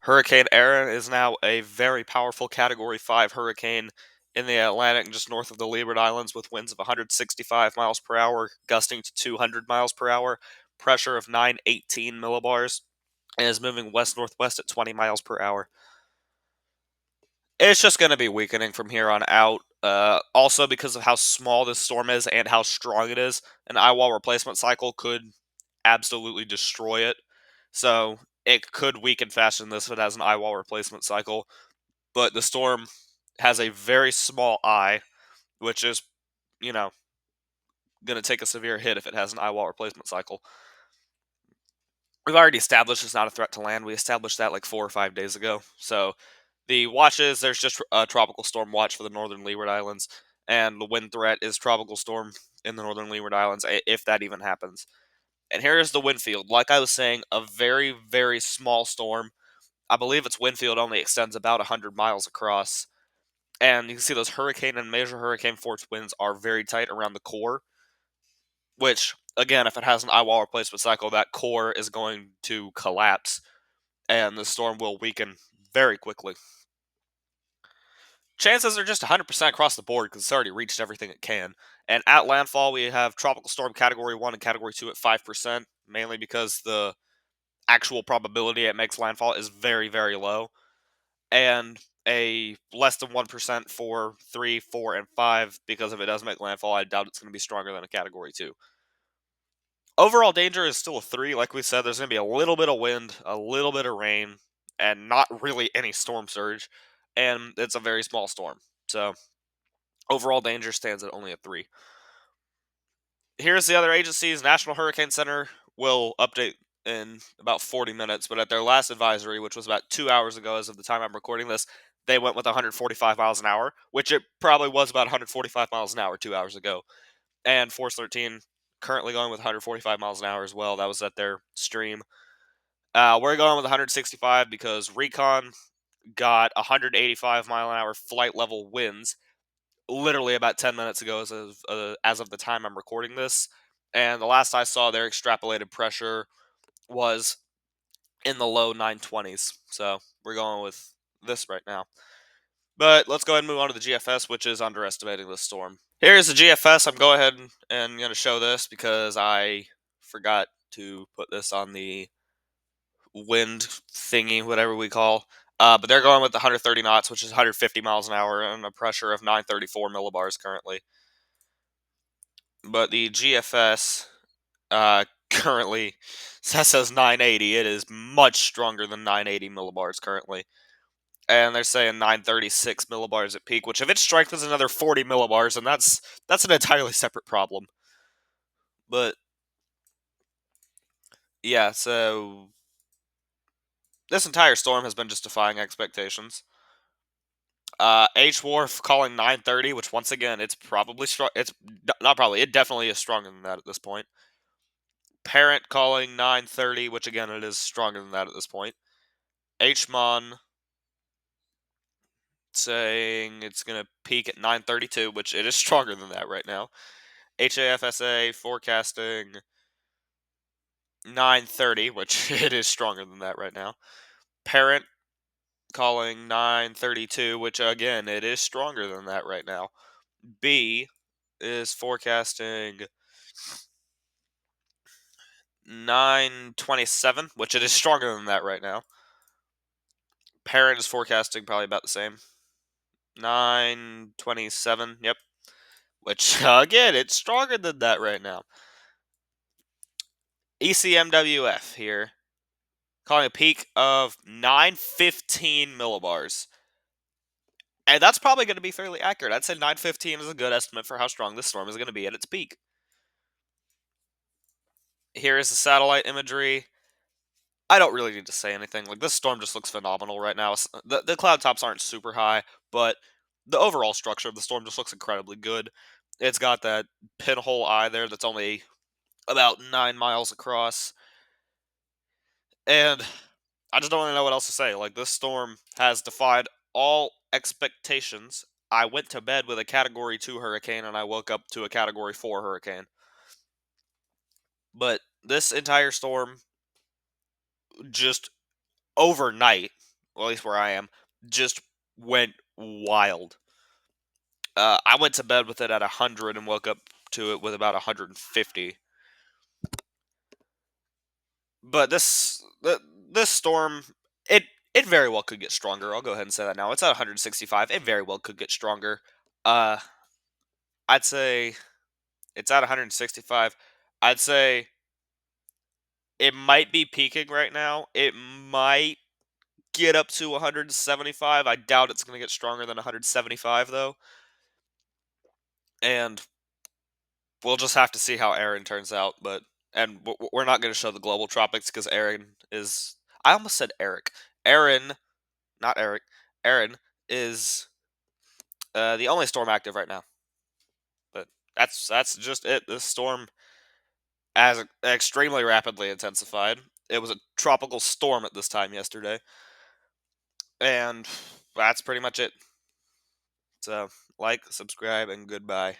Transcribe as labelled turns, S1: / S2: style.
S1: Hurricane Erin is now a very powerful Category 5 hurricane in the Atlantic just north of the Leeward Islands with winds of 165 miles per hour, gusting to 200 miles per hour, pressure of 918 millibars, and is moving west-northwest at 20 miles per hour. It's just going to be weakening from here on out. Also, because of how small this storm is and how strong it is, an eye wall replacement cycle could absolutely destroy it. So it could weaken faster than this if it has an eye wall replacement cycle. But the storm has a very small eye, which is, you know, going to take a severe hit if it has an eye wall replacement cycle. We've already established it's not a threat to land. We established that like 4 or 5 days ago. So the watches, there's just a tropical storm watch for the northern Leeward Islands, and the wind threat is tropical storm in the northern Leeward Islands, if that even happens. And here is the wind field. Like I was saying, a very, very small storm. I believe its wind field only extends about 100 miles across. And you can see those hurricane and major hurricane force winds are very tight around the core, which, again, if it has an eye wall replacement cycle, that core is going to collapse, and the storm will weaken very quickly. Chances are just 100% across the board because it's already reached everything it can. And at landfall, we have Tropical Storm Category 1 and Category 2 at 5%, mainly because the actual probability it makes landfall is very, very low. And a less than 1% for 3, 4, and 5, because if it does make landfall, I doubt it's going to be stronger than a Category 2. Overall danger is still a 3. Like we said, there's going to be a little bit of wind, a little bit of rain, and not really any storm surge. And it's a very small storm. So overall danger stands at only a 3. Here's the other agencies. National Hurricane Center will update in about 40 minutes, but at their last advisory, which was about 2 hours ago as of the time I'm recording this, they went with 145 miles an hour, which it probably was about 145 miles an hour 2 hours ago. And Force 13 currently going with 145 miles an hour as well. That was at their stream. We're going with 165 because Recon got 185-mile-an-hour flight level winds literally about 10 minutes ago as of the time I'm recording this. And the last I saw, their extrapolated pressure was in the low 920s. So we're going with this right now. But let's go ahead and move on to the GFS, which is underestimating this storm. Here's the GFS. I'm going ahead and going to show this because I forgot to put this on the wind thingy, whatever we call. But they're going with 130 knots, which is 150 miles an hour, and a pressure of 934 millibars currently. But the GFS currently says 980. It is much stronger than 980 millibars currently. And they're saying 936 millibars at peak, which if it strengthens another 40 millibars, and that's an entirely separate problem. But yeah, so this entire storm has been just defying expectations. H Wharf calling 930, which once again, it's probably strong. It's not probably. It definitely is stronger than that at this point. Parent calling 930, which again, it is stronger than that at this point. HMON saying it's going to peak at 932, which it is stronger than that right now. HAFSA forecasting 930, which it is stronger than that right now. Parent calling 932, which again, it is stronger than that right now. B is forecasting 927, which it is stronger than that right now. Parent is forecasting probably about the same. 927, yep. Which, again, it's stronger than that right now. ECMWF here, calling a peak of 915 millibars. And that's probably going to be fairly accurate. I'd say 915 is a good estimate for how strong this storm is going to be at its peak. Here is the satellite imagery. I don't really need to say anything. Like, this storm just looks phenomenal right now. The cloud tops aren't super high, but the overall structure of the storm just looks incredibly good. It's got that pinhole eye there that's only about 9 miles across. And I just don't really know what else to say. Like, this storm has defied all expectations. I went to bed with a Category 2 hurricane, and I woke up to a Category 4 hurricane. But this entire storm, just overnight, well, at least where I am, just went wild. I went to bed with it at 100 and woke up to it with about 150. But this storm, it it very well could get stronger. I'll go ahead and say that now. It's at 165. It very well could get stronger. Uh, I'd say it's at 165. I'd say it might be peaking right now. It might get up to 175. I doubt it's going to get stronger than 175 though. And we'll just have to see how Erin turns out. And we're not going to show the global tropics because Erin is. I almost said Eric. Erin, not Eric. Erin is the only storm active right now. But that's just it. This storm has extremely rapidly intensified. It was a tropical storm at this time yesterday, and that's pretty much it. So, like, subscribe, and goodbye.